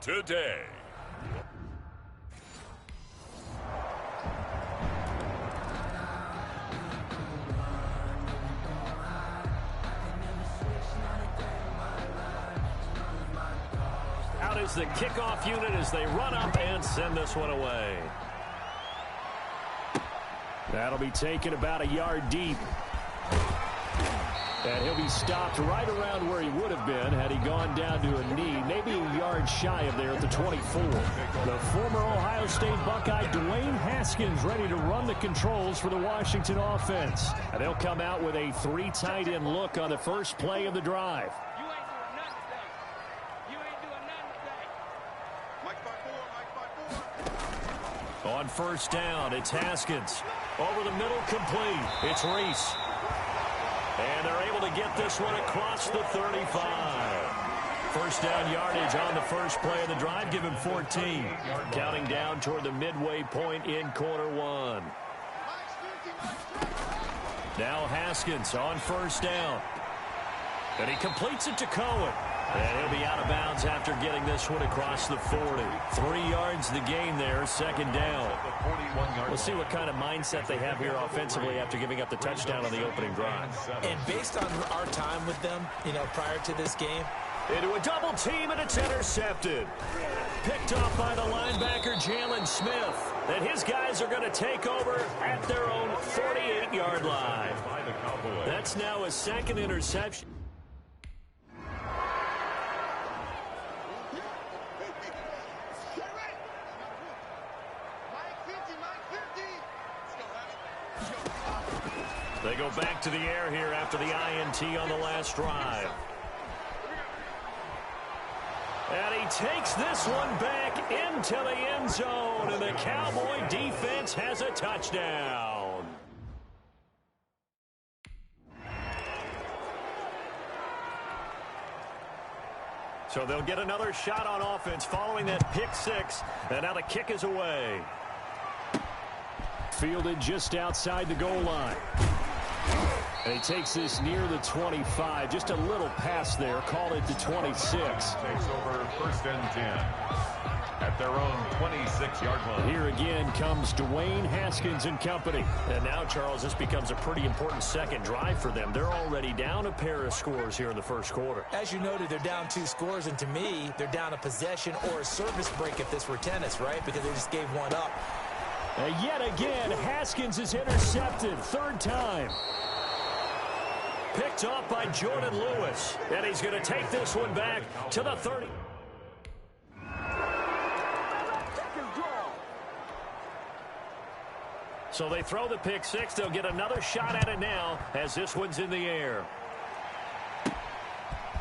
today. Out is the kickoff unit as they run up and send this one away. That'll be taken about a yard deep. And he'll be stopped right around where he would have been had he gone down to a knee, maybe a yard shy of there at the 24. The former Ohio State Buckeye, Dwayne Haskins, ready to run the controls for the Washington offense. And they'll come out with a 3 tight end look on the first play of the drive. On first down, it's Haskins. Over the middle, complete. It's Reese. And they're able to get this one across the 35. First down yardage on the first play of the drive. Give him 14. Counting down toward the midway point in quarter one. Now Haskins on first down. And he completes it to Cohen. And he'll be out of bounds after getting this one across the 40. 3 yards the gain there, second down. We'll see what kind of mindset they have here offensively after giving up the touchdown on the opening drive. And based on our time with them, prior to this game. Into a double team, and it's intercepted. Picked off by the linebacker, Jalen Smith. And his guys are going to take over at their own 48-yard line. That's now a second interception. They go back to the air here after the INT on the last drive. And he takes this one back into the end zone, and the Cowboy defense has a touchdown. So they'll get another shot on offense following that pick six, and now the kick is away. Fielded just outside the goal line. And he takes this near the 25. Just a little pass there. Call it the 26. Takes over first and 10 at their own 26-yard line. Here again comes Dwayne Haskins and company. And now, Charles, this becomes a pretty important second drive for them. They're already down a pair of scores here in the first quarter. As you noted, they're down 2 scores, and to me, they're down a possession or a service break if this were tennis, right? Because they just gave one up. And yet again, Haskins is intercepted. 3rd time. Picked off by Jordan Lewis. And he's going to take this one back to the 30. So they throw the pick six. They'll get another shot at it now as this one's in the air.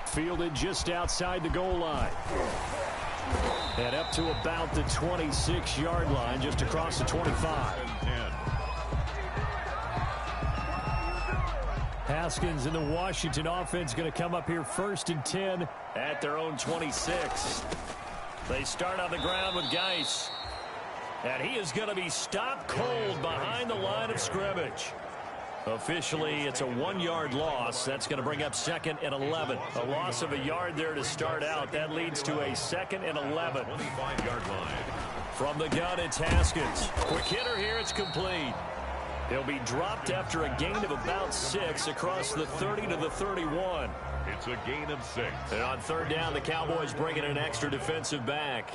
Fielded just outside the goal line. And up to about the 26-yard line, just across the 25. Haskins and the Washington offense going to come up here 1st and 10 at their own 26. They start on the ground with Geis. And he is going to be stopped cold behind the line of scrimmage. Officially, it's a 1-yard loss. That's going to bring up 2nd and 11. A loss of a yard there to start out. That leads to a 2nd and 11. 25-yard line. From the gun, it's Haskins. Quick hitter here. It's complete. He'll be dropped after a gain of about 6 across the 30 to the 31. It's a gain of 6. And on 3rd down, the Cowboys bring in an extra defensive back.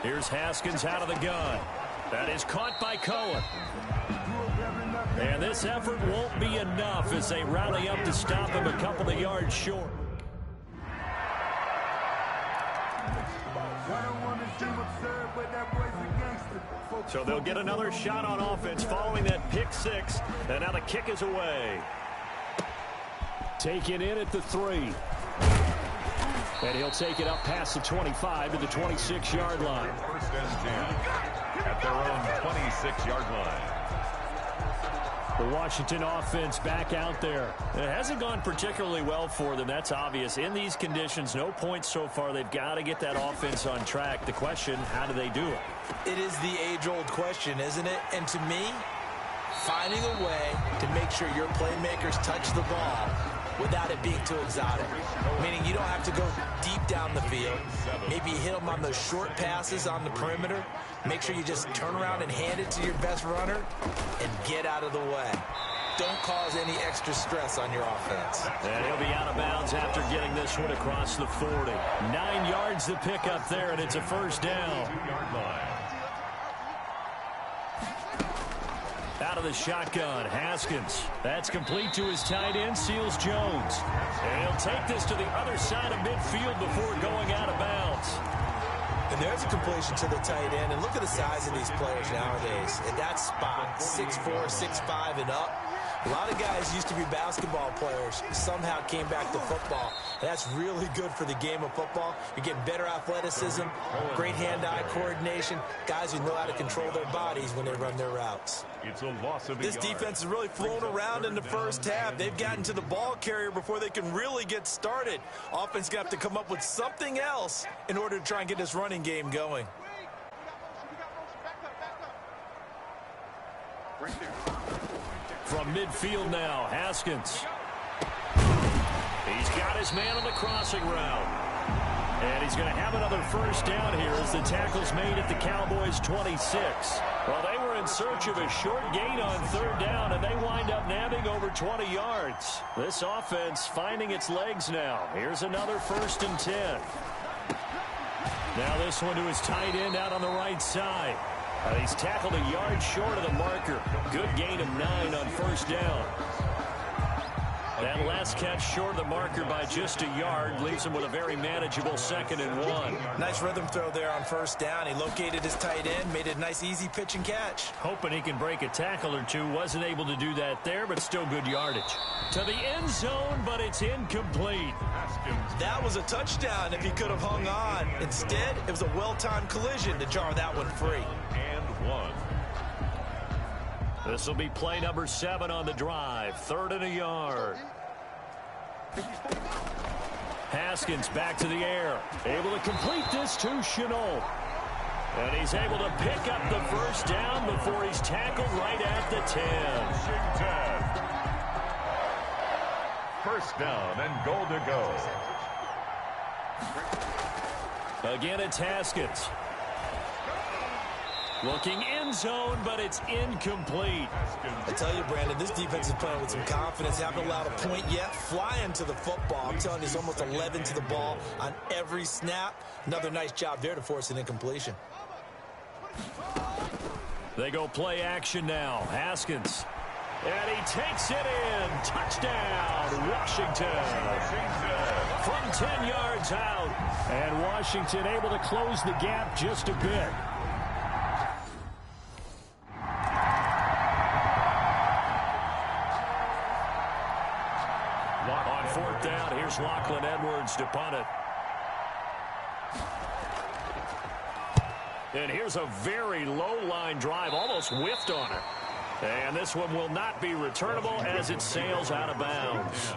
Here's Haskins out of the gun. That is caught by Cohen. And this effort won't be enough as they rally up to stop him a couple of yards short. So they'll get another shot on offense following that pick six. And now the kick is away. Taken in at the 3. And he'll take it up past the 25 to the 26-yard line. 1st and 10 at their own 26-yard line. The Washington offense back out there. It hasn't gone particularly well for them. That's obvious. In these conditions, no points so far. They've got to get that offense on track. The question, how do they do it? It is the age-old question, isn't it? And to me, finding a way to make sure your playmakers touch the ball without it being too exotic. Meaning you don't have to go deep down the field. Maybe you hit them on those short passes on the perimeter. Make sure you just turn around and hand it to your best runner and get out of the way. Don't cause any extra stress on your offense. And he'll be out of bounds after getting this one across the 40. 9 yards to pick up there, and it's a first down. Out of the shotgun, Haskins. That's complete to his tight end, Seals Jones. And he'll take this to the other side of midfield before going out of bounds. And there's a completion to the tight end. And look at the size of these players nowadays. At that spot, 6'4", 6'5", and up. A lot of guys used to be basketball players, somehow came back to football. That's really good for the game of football. You're getting better athleticism, great hand-eye coordination, guys who know how to control their bodies when they run their routes. It's a loss of This defense has really flown around in the first half. They've gotten to the ball carrier before they can really get started. Offense got to come up with something else in order to try and get this running game going. From midfield now, Haskins. He's got his man on the crossing route. And he's going to have another first down here as the tackle's made at the Cowboys' 26. Well, they were in search of a short gain on third down, and they wind up nabbing over 20 yards. This offense finding its legs now. Here's another 1st and 10. Now this one to his tight end out on the right side. He's tackled a yard short of the marker. Good gain of 9 on first down. That last catch short of the marker by just a yard leaves him with a very manageable 2nd and 1. Nice rhythm throw there on first down. He located his tight end, made it a nice easy pitch and catch. Hoping he can break a tackle or two. Wasn't able to do that there, but still good yardage. To the end zone, but it's incomplete. That was a touchdown if he could have hung on. Instead, it was a well-timed collision to jar that one free. And 1. This will be play number 7 on the drive. 3rd and a yard. Haskins back to the air. Able to complete this to Chenault. And he's able to pick up the first down before he's tackled right at the 10. First down and goal to go. Again, it's Haskins. Looking end zone, but it's incomplete. I tell you, Brandon, this defense is playing with some confidence. Haven't allowed a point yet. Flying to the football. I'm telling you, it's almost 11 to the ball on every snap. Another nice job there to force an incompletion. They go play action now. Haskins. And he takes it in. Touchdown, Washington. From 10 yards out. And Washington able to close the gap just a bit. On 4th down, here's Lachlan Edwards to punt it. And here's a very low-line drive, almost whiffed on it. And this one will not be returnable as it sails out of bounds.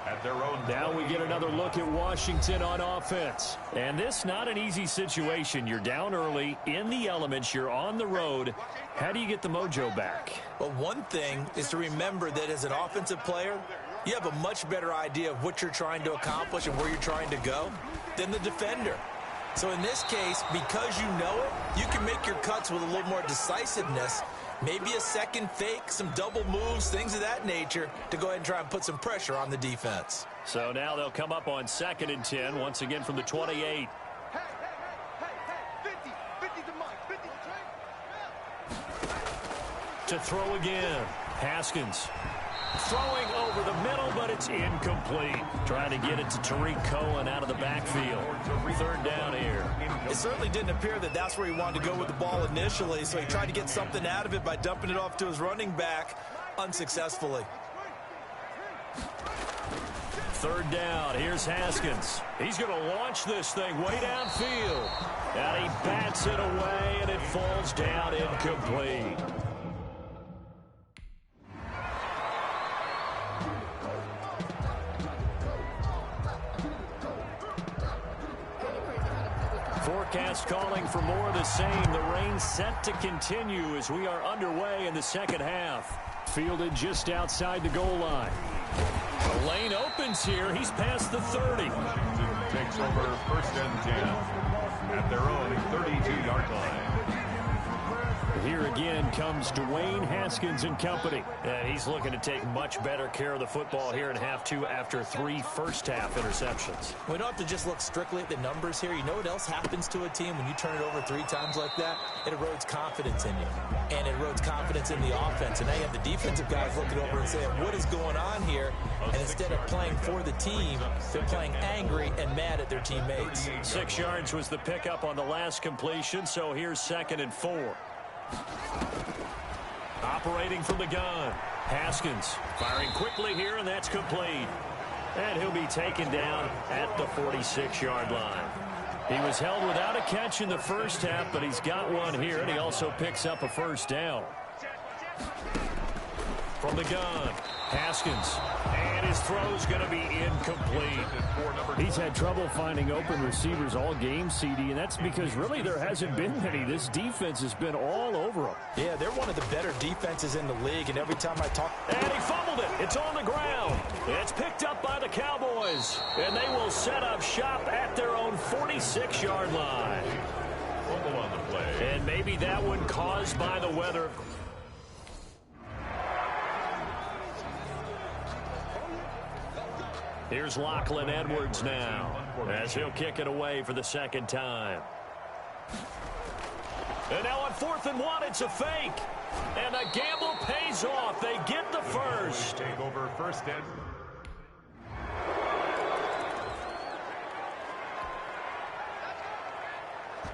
At their own. Now we get another look at Washington on offense. And this not an easy situation. You're down early, in the elements, you're on the road. How do you get the mojo back? Well, one thing is to remember that as an offensive player, you have a much better idea of what you're trying to accomplish and where you're trying to go than the defender. So in this case, because you know it, you can make your cuts with a little more decisiveness. Maybe a second fake, some double moves, things of that nature to go ahead and try and put some pressure on the defense. So now they'll come up on 2nd and 10, once again from the 28. To throw again, Haskins. Throwing over the middle, but it's incomplete. Trying to get it to Tariq Cohen out of the backfield. 3rd down here. It certainly didn't appear that that's where he wanted to go with the ball initially, so he tried to get something out of it by dumping it off to his running back unsuccessfully. 3rd down, here's Haskins. He's going to launch this thing way downfield. And he bats it away, and it falls down incomplete. Forecast calling for more of the same. The rain set to continue as we are underway in the 2nd half. Fielded just outside the goal line. The lane opens here. He's past the 30. Takes over 1st and 10 at their own 32-yard line. Here again comes Dwayne Haskins and company. And he's looking to take much better care of the football here in half two after 3 first-half interceptions. We don't have to just look strictly at the numbers here. You know what else happens to a team when you turn it over 3 times like that? It erodes confidence in you. And it erodes confidence in the offense. And now you have the defensive guys looking over and saying, what is going on here? And instead of playing for the team, they're playing angry and mad at their teammates. 6 yards was the pickup on the last completion, so here's 2nd and 4. Operating from the gun. Haskins firing quickly here, and that's complete. And he'll be taken down at the 46-yard line. He was held without a catch in the first half, but he's got one here, and he also picks up a first down. From the gun, Haskins. And his throw's going to be incomplete. He's had trouble finding open receivers all game, CD, and that's because really there hasn't been many. This defense has been all over him. Yeah, they're one of the better defenses in the league, and every time I talk... And he fumbled it. It's on the ground. It's picked up by the Cowboys, and they will set up shop at their own 46-yard line. Fumble on the play. And maybe that one caused by the weather. Here's Lachlan Edwards now, as he'll kick it away for the 2nd time. And now on 4th and 1, it's a fake. And the gamble pays off. They get the first. Take over 1st and...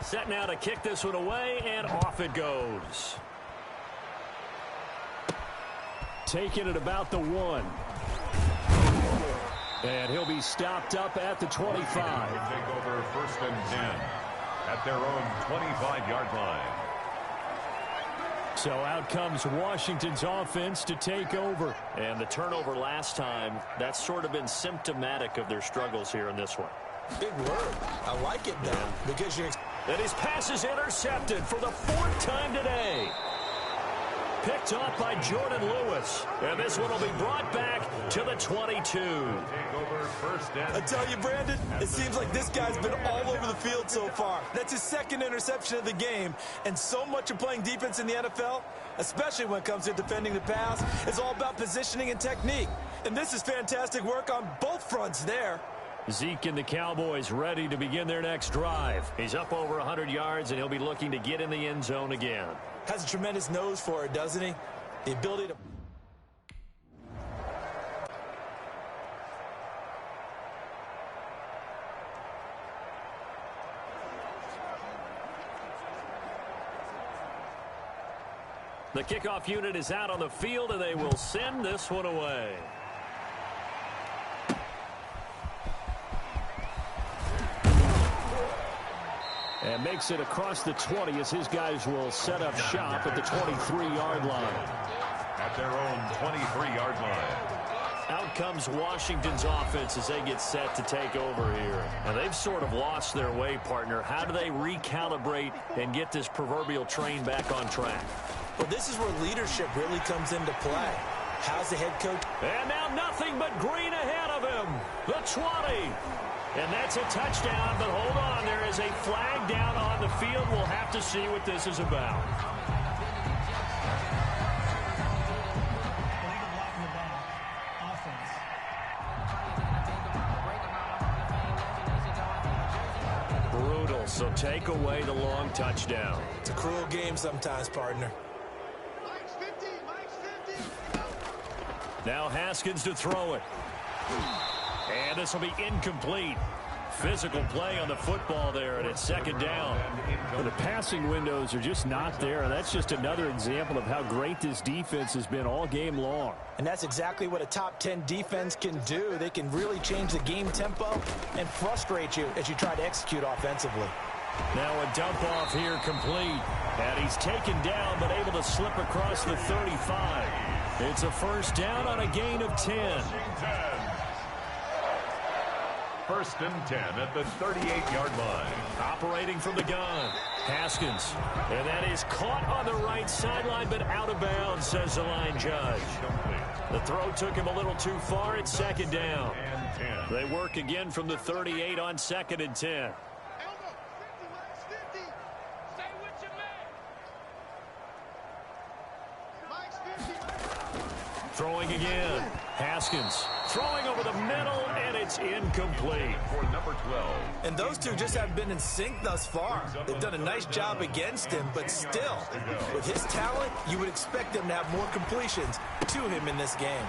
Set now to kick this one away, and off it goes. Taking it about the 1. And he'll be stopped up at the 25. They take over 1st and 10 at their own 25-yard line. So out comes Washington's offense to take over. And the turnover last time, that's sort of been symptomatic of their struggles here in this one. Big word. I like it, though, because you're... And his pass is intercepted for the 4th time today. Picked off by Jordan Lewis. And this one will be brought back to the 22. Take over 1st and... I tell you, Brandon, it seems like this guy's been all over the field so far. That's his 2nd interception of the game. And so much of playing defense in the NFL, especially when it comes to defending the pass, is all about positioning and technique. And this is fantastic work on both fronts there. Zeke and the Cowboys ready to begin their next drive. He's up over 100 yards, and he'll be looking to get in the end zone again. Has a tremendous nose for it, doesn't he? The ability to... The kickoff unit is out on the field, and they will send this one away. And makes it across the 20 as his guys will set up shop at the 23-yard line. At their own 23-yard line. Out comes Washington's offense as they get set to take over here. And they've sort of lost their way, partner. How do they recalibrate and get this proverbial train back on track? Well, this is where leadership really comes into play. How's the head coach? And now nothing but green ahead of him. The 20. And that's a touchdown, but hold on. There is a flag down on the field. We'll have to see what this is about. Brutal, so take away the long touchdown. It's a cruel game sometimes, partner. Now Haskins to throw it. And this will be incomplete. Physical play on the football there, and it's 2nd down. The passing windows are just not there. That's just another example of how great this defense has been all game long. And that's exactly what a top 10 defense can do. They can really change the game tempo and frustrate you as you try to execute offensively. Now a dump off here complete. And he's taken down, but able to slip across the 35. It's a first down on a gain of 10. 1st and 10 at the 38-yard line. Operating from the gun. Haskins. And that is caught on the right sideline, but out of bounds, says the line judge. The throw took him a little too far. It's second down. They work again from the 38 on 2nd and 10. Throwing again. Haskins throwing over the middle, and it's incomplete. For number 12. And those two just haven't been in sync thus far. They've done a nice job against him, but still, with his talent, you would expect them to have more completions to him in this game.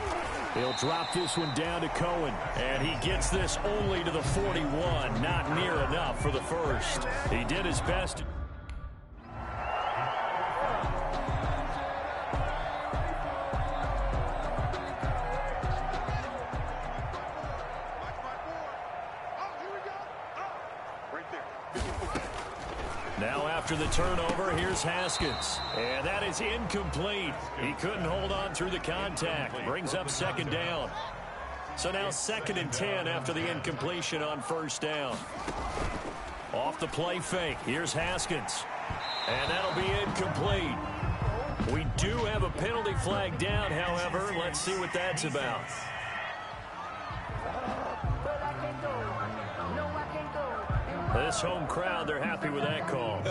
He'll drop this one down to Cohen, and he gets this only to the 41. Not near enough for the first. He did his best. Now after the turnover, here's Haskins. And that is incomplete. He couldn't hold on through the contact. Brings up second down. So now 2nd and 10 after the incompletion on first down. Off the play fake. Here's Haskins. And that'll be incomplete. We do have a penalty flag down, however. Let's see what that's about. This home crowd, they're happy with that call.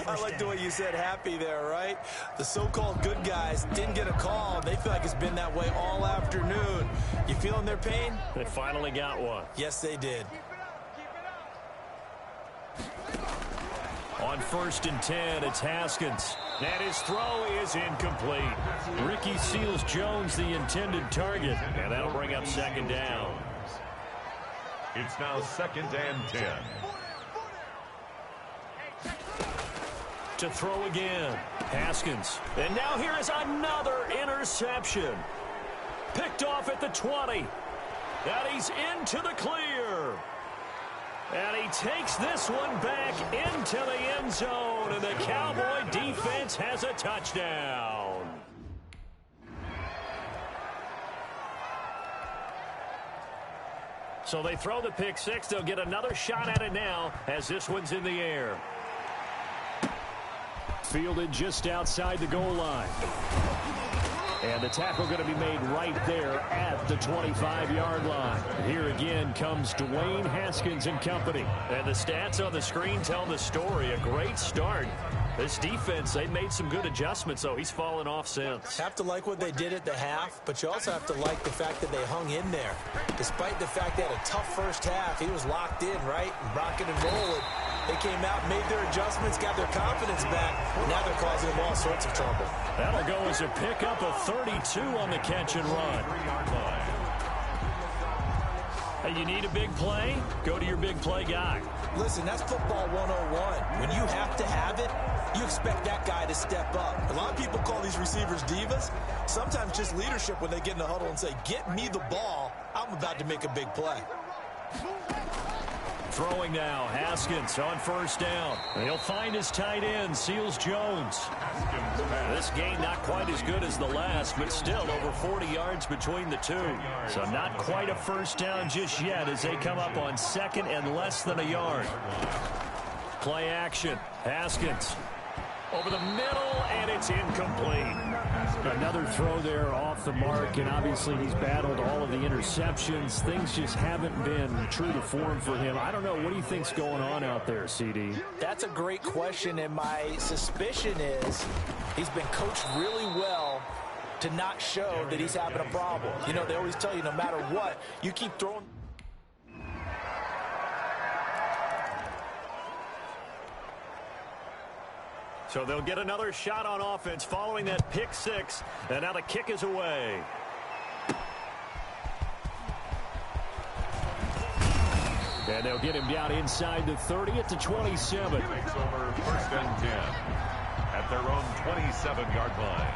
I like the way you said happy there, right? The so-called good guys didn't get a call. They feel like it's been that way all afternoon. You feeling their pain? They finally got one. Yes, they did. On 1st and 10, it's Haskins. And his throw is incomplete. Ricky Seals-Jones, the intended target. And that'll bring up second down. It's now 2nd and 10. To throw again. Haskins. And now here is another interception. Picked off at the 20. And he's into the clear. And he takes this one back into the end zone. And the Cowboy defense has a touchdown. So they throw the pick six. They'll get another shot at it now as this one's in the air. Fielded just outside the goal line. And the tackle going to be made right there at the 25-yard line. Here again comes Dwayne Haskins and company. And the stats on the screen tell the story. A great start. This defense, they made some good adjustments, though. He's fallen off since. Have to like what they did at the half, but you also have to like the fact that they hung in there. Despite the fact they had a tough first half, he was locked in, right? And rocking and rolling. They came out, made their adjustments, got their confidence back. Now they're causing them all sorts of trouble. That'll go as a pickup of 32 on the catch and run. Hey, you need a big play? Go to your big play guy. Listen, that's football 101. When you have to have it, you expect that guy to step up. A lot of people call these receivers divas. Sometimes just leadership when they get in the huddle and say, get me the ball. I'm about to make a big play. Throwing now, Haskins on first down. He'll find his tight end, Seals-Jones. This game not quite as good as the last, but still over 40 yards between the two. So not quite a first down just yet as they come up on second and less than a yard. Play action, Haskins. Over the middle, and it's incomplete. Another throw there off the mark, and obviously he's battled all of the interceptions. Things just haven't been true to form for him. I don't know. What do you think's going on out there, CD? That's a great question, and my suspicion is he's been coached really well to not show that he's having a problem. You know, they always tell you no matter what, you keep throwing. So they'll get another shot on offense following that pick six. And now the kick is away. And they'll get him down inside the 30 at the 27. Takes over 1st and 10 at their own 27-yard line.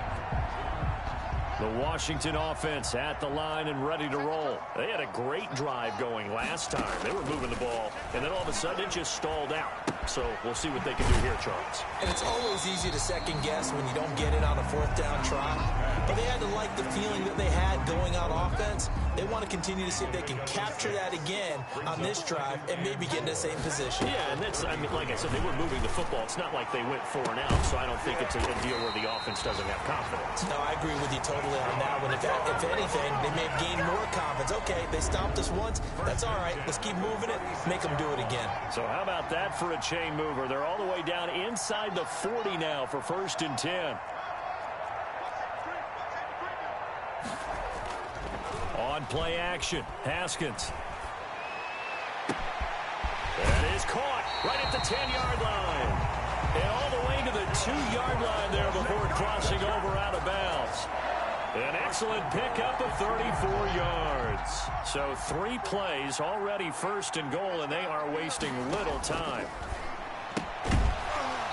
The Washington offense at the line and ready to roll. They had a great drive going last time. They were moving the ball, and then all of a sudden it just stalled out. So we'll see what they can do here, Charles. And it's always easy to second guess when you don't get it on a fourth down try. But they had to like the feeling that they had going on offense. They want to continue to see if they can capture that again on this drive and maybe get in the same position. Yeah, and that's, I mean, like I said, they were moving the football. It's not like they went 4 and out, so I don't think it's a deal where the offense doesn't have confidence. No, I agree with you totally on that one. If anything, they may have gained more confidence. Okay, they stopped us once. That's all right. Let's keep moving it. Make them do it again. So how about that for a chain mover? They're all the way down inside the 40 now for 1st and 10. On play action, Haskins. That is caught right at the 10-yard line. And all the way to the 2-yard line there before crossing over out of bounds. An excellent pickup of 34 yards. So 3 plays, already 1st and goal, and they are wasting little time.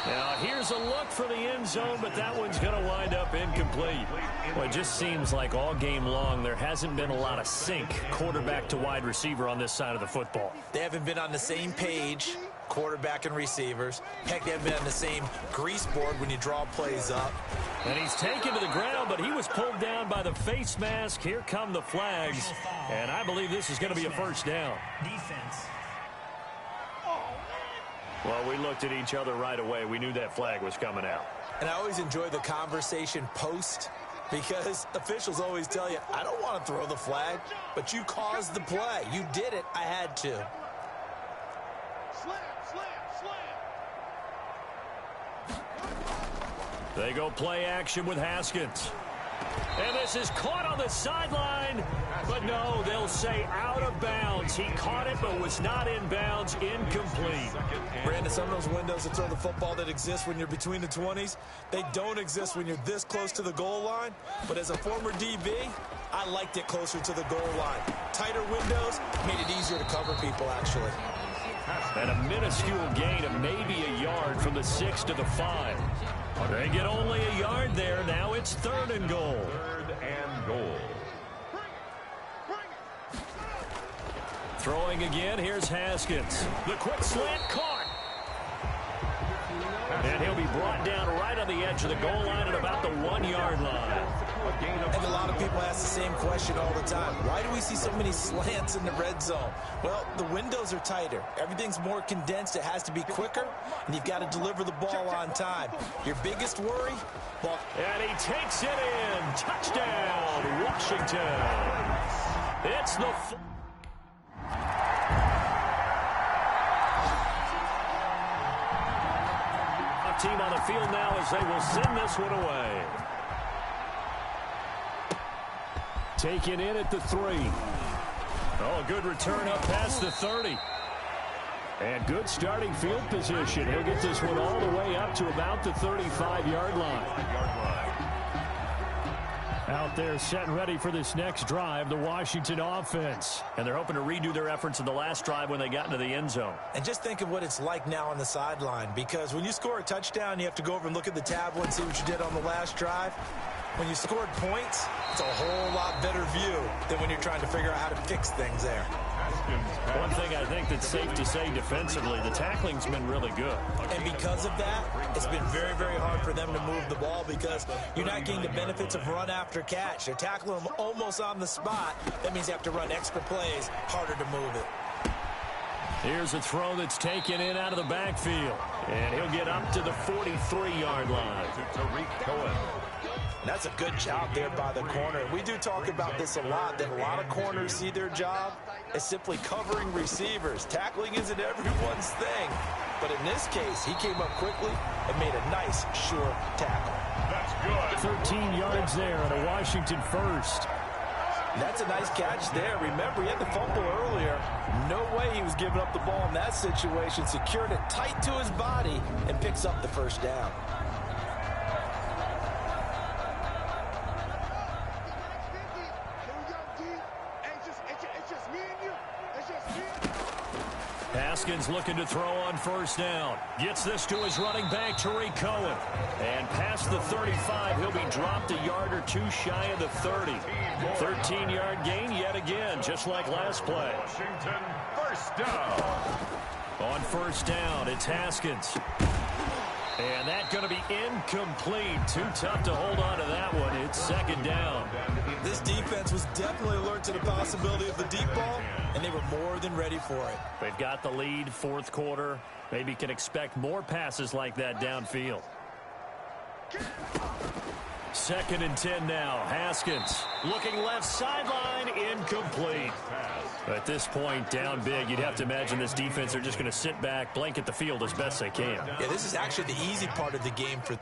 Now, here's a look for the end zone, but that one's going to wind up incomplete. Well, it just seems like all game long there hasn't been a lot of sync quarterback to wide receiver on this side of the football. They haven't been on the same page, quarterback and receivers. Heck, they haven't been on the same grease board when you draw plays up. And he's taken to the ground, but he was pulled down by the face mask. Here come the flags, and I believe this is going to be a 1st down. Defense. Well, we looked at each other right away. We knew that flag was coming out. And I always enjoy the conversation post because officials always tell you, I don't want to throw the flag, but you caused the play. You did it. I had to. They go play action with Haskins. And this is caught on the sideline. But no, they'll say out of bounds. He caught it but was not in bounds. Incomplete. Brandon, some of those windows to throw the football that exist when you're between the 20s, they don't exist when you're this close to the goal line. But as a former DB, I liked it closer to the goal line. Tighter windows made it easier to cover people, actually. And a minuscule gain of maybe a yard from the 6 to the 5. They get only a yard there. Now it's 3rd and goal. 3rd and goal. Throwing again, here's Haskins. The quick slant caught. And he'll be brought down right on the edge of the goal line at about the 1-yard line. And a lot of people ask the same question all the time. Why do we see so many slants in the red zone? Well, the windows are tighter. Everything's more condensed. It has to be quicker, and you've got to deliver the ball on time. Your biggest worry? Well, and he takes it in. Touchdown, Washington. It's the... team on the field now as they will send this one away. Taken in at the 3. Oh, a good return up past the 30. And good starting field position. He'll get this one all the way up to about the 35-yard line. Out there set and ready for this next drive, the Washington offense. And they're hoping to redo their efforts in the last drive when they got into the end zone. And just think of what it's like now on the sideline, because when you score a touchdown, you have to go over and look at the tablet and see what you did on the last drive. When you scored points, it's a whole lot better view than when you're trying to figure out how to fix things there. One thing I think that's safe to say defensively, the tackling's been really good. And because of that, it's been very, very hard for them to move the ball because you're not getting the benefits of run after catch. They're tackling them almost on the spot. That means you have to run extra plays, harder to move it. Here's a throw that's taken in out of the backfield. And he'll get up to the 43-yard line. And that's a good job there by the corner. We do talk about this a lot, that a lot of corners see their job as simply covering receivers. Tackling isn't everyone's thing. But in this case, he came up quickly and made a nice, sure tackle. That's good. 13 yards there and a Washington first. That's a nice catch there. Remember, he had the fumble earlier. No way he was giving up the ball in that situation. Secured it tight to his body and picks up the 1st down. Haskins looking to throw on 1st down. Gets this to his running back, Tariq Cohen. And past the 35, he'll be dropped a yard or two shy of the 30. 13-yard gain yet again, just like last play. Washington, 1st down. On first down, it's Haskins. And that's going to be incomplete. Too tough to hold on to that one. It's second down. This defense was definitely alert to the possibility of the deep ball, and they were more than ready for it. They've got the lead, fourth quarter. Maybe can expect more passes like that downfield. Second and 10 now. Haskins looking left sideline, incomplete. At this point, down big, you'd have to imagine this defense are just going to sit back, blanket the field as best they can. Yeah, this is actually the easy part of the game for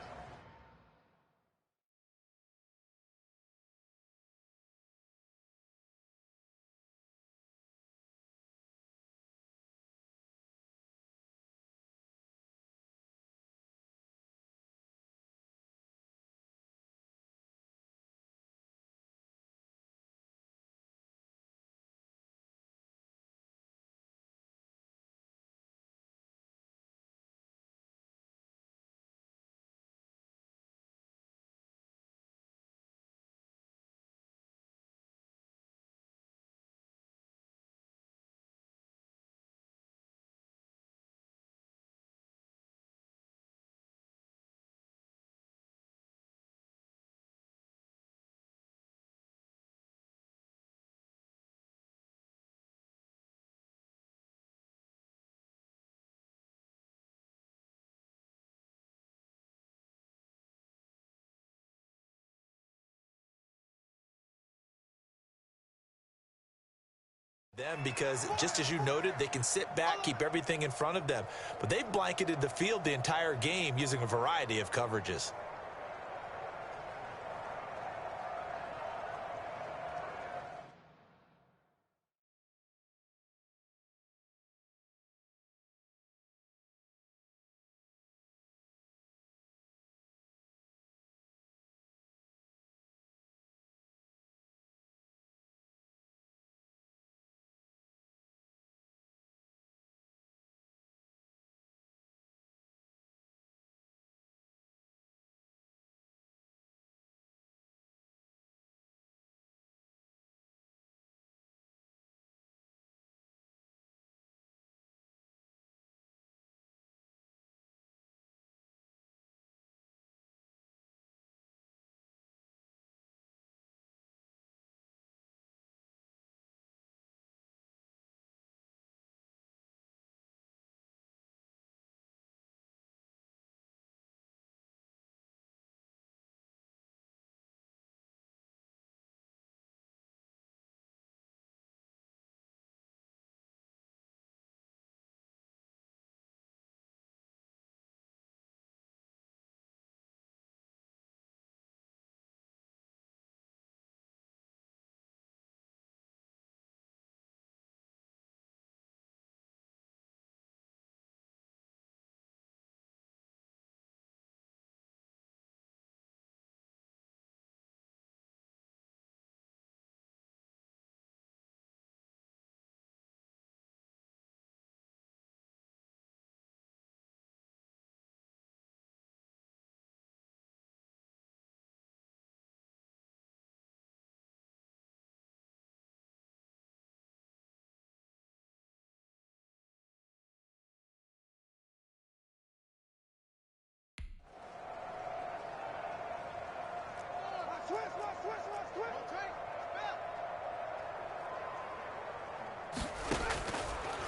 them because, just as you noted, they can sit back, keep everything in front of them. But they've blanketed the field the entire game using a variety of coverages.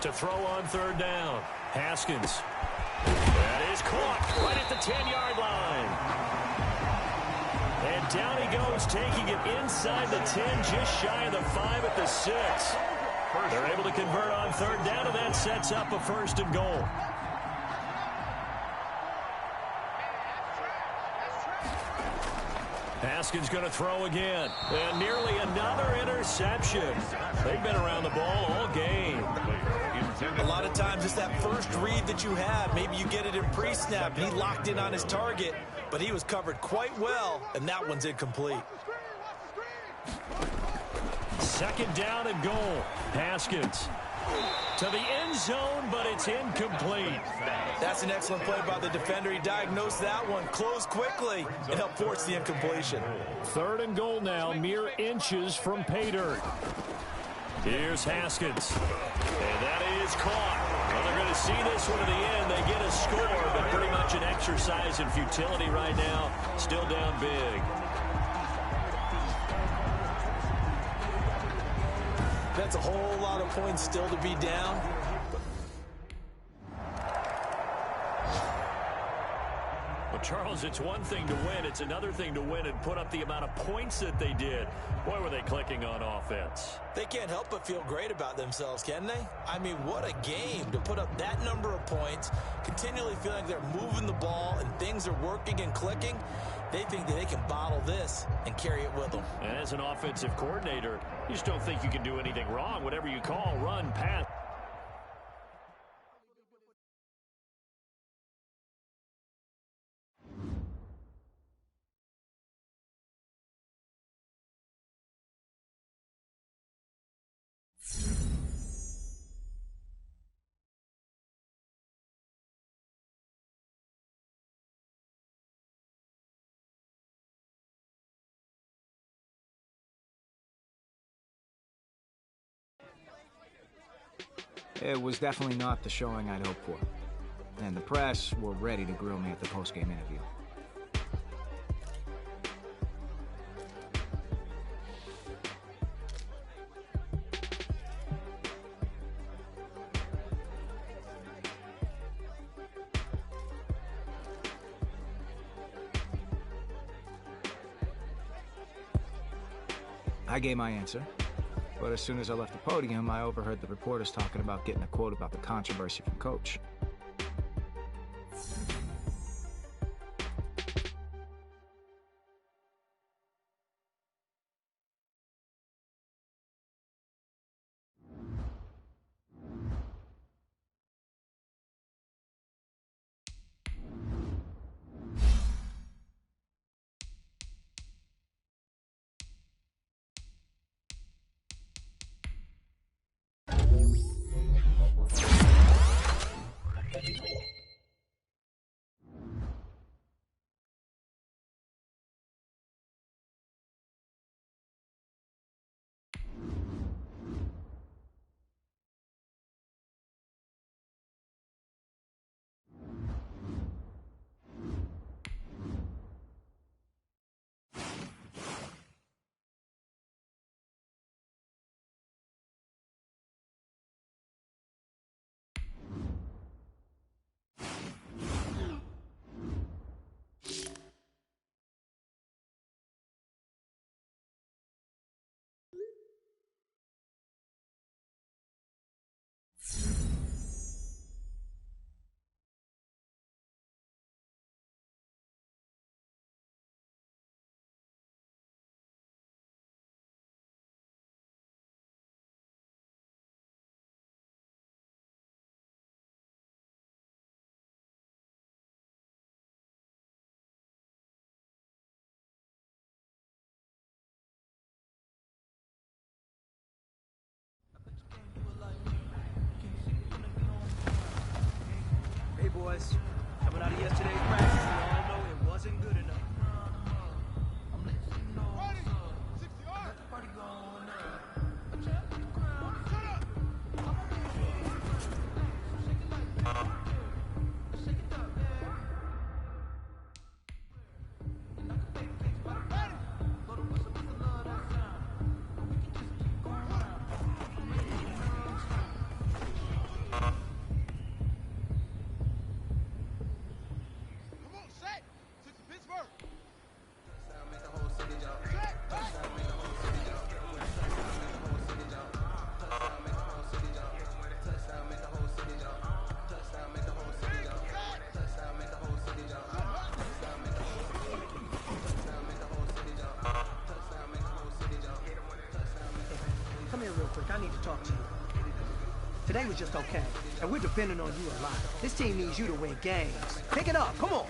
To throw on third down, Haskins. That is caught right at the 10-yard line. And down he goes, taking it inside the 10, just shy of the 5 at the 6. They're able to convert on third down, and that sets up a first and goal. Haskins going to throw again. And nearly another interception. They've been around the ball all game. A lot of times it's that first read that you have. Maybe you get it in pre-snap. He locked in on his target, but he was covered quite well, and that one's incomplete. Second down and goal. Haskins to the end zone, but it's incomplete. That's an excellent play by the defender. He diagnosed that one, closed quickly, and helped force the incompletion. Third and goal now, mere inches from pay dirt. Here's Haskins. And that is caught. Well, they're going to see this one to the end. They get a score, but pretty much an exercise in futility right now. Still down big. That's a whole lot of points still to be down. Well, Charles, it's one thing to win. It's another thing to win and put up the amount of points that they did. Boy, were they clicking on offense. They can't help but feel great about themselves, can they? I mean, what a game to put up that number of points, continually feeling like they're moving the ball and things are working and clicking. They think that they can bottle this and carry it with them. And as an offensive coordinator, you just don't think you can do anything wrong. Whatever you call, run, pass. It was definitely not the showing I'd hoped for. And the press were ready to grill me at the post-game interview. I gave my answer. But as soon as I left the podium, I overheard the reporters talking about getting a quote about the controversy from Coach. Hey boys, coming out of yesterday's practice, we all know it wasn't good enough. Come here real quick. I need to talk to you. Today was just okay, and we're depending on you a lot. This team needs you to win games. Pick it up. Come on.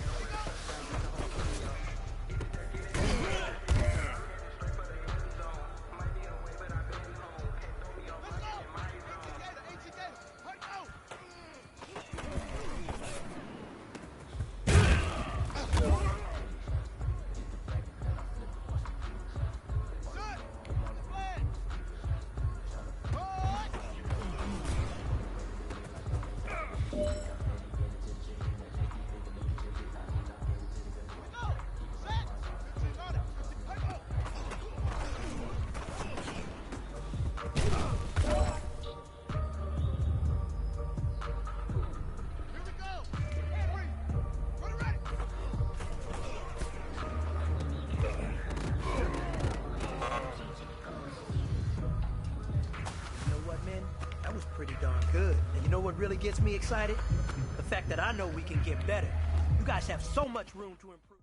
really gets me excited? The fact that I know we can get better. You guys have so much room to improve.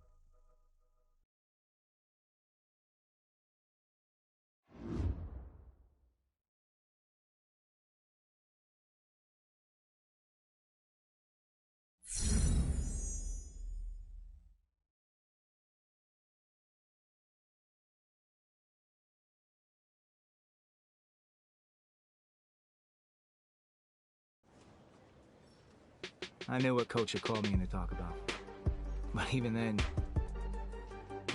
I knew what Coach had called me in to talk about. But even then,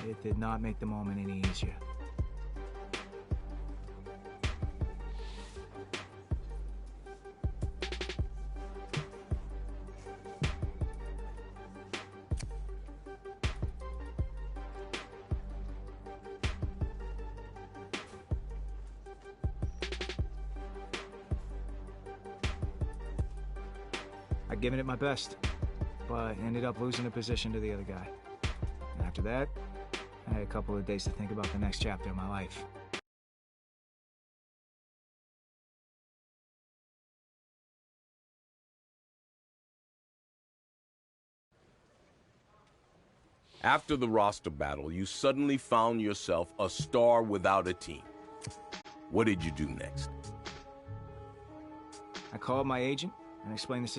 it did not make the moment any easier. I'd given it my best, but ended up losing a position to the other guy. And after that, I had a couple of days to think about the next chapter of my life. After the roster battle, you suddenly found yourself a star without a team. What did you do next? I called my agent and explained the situation.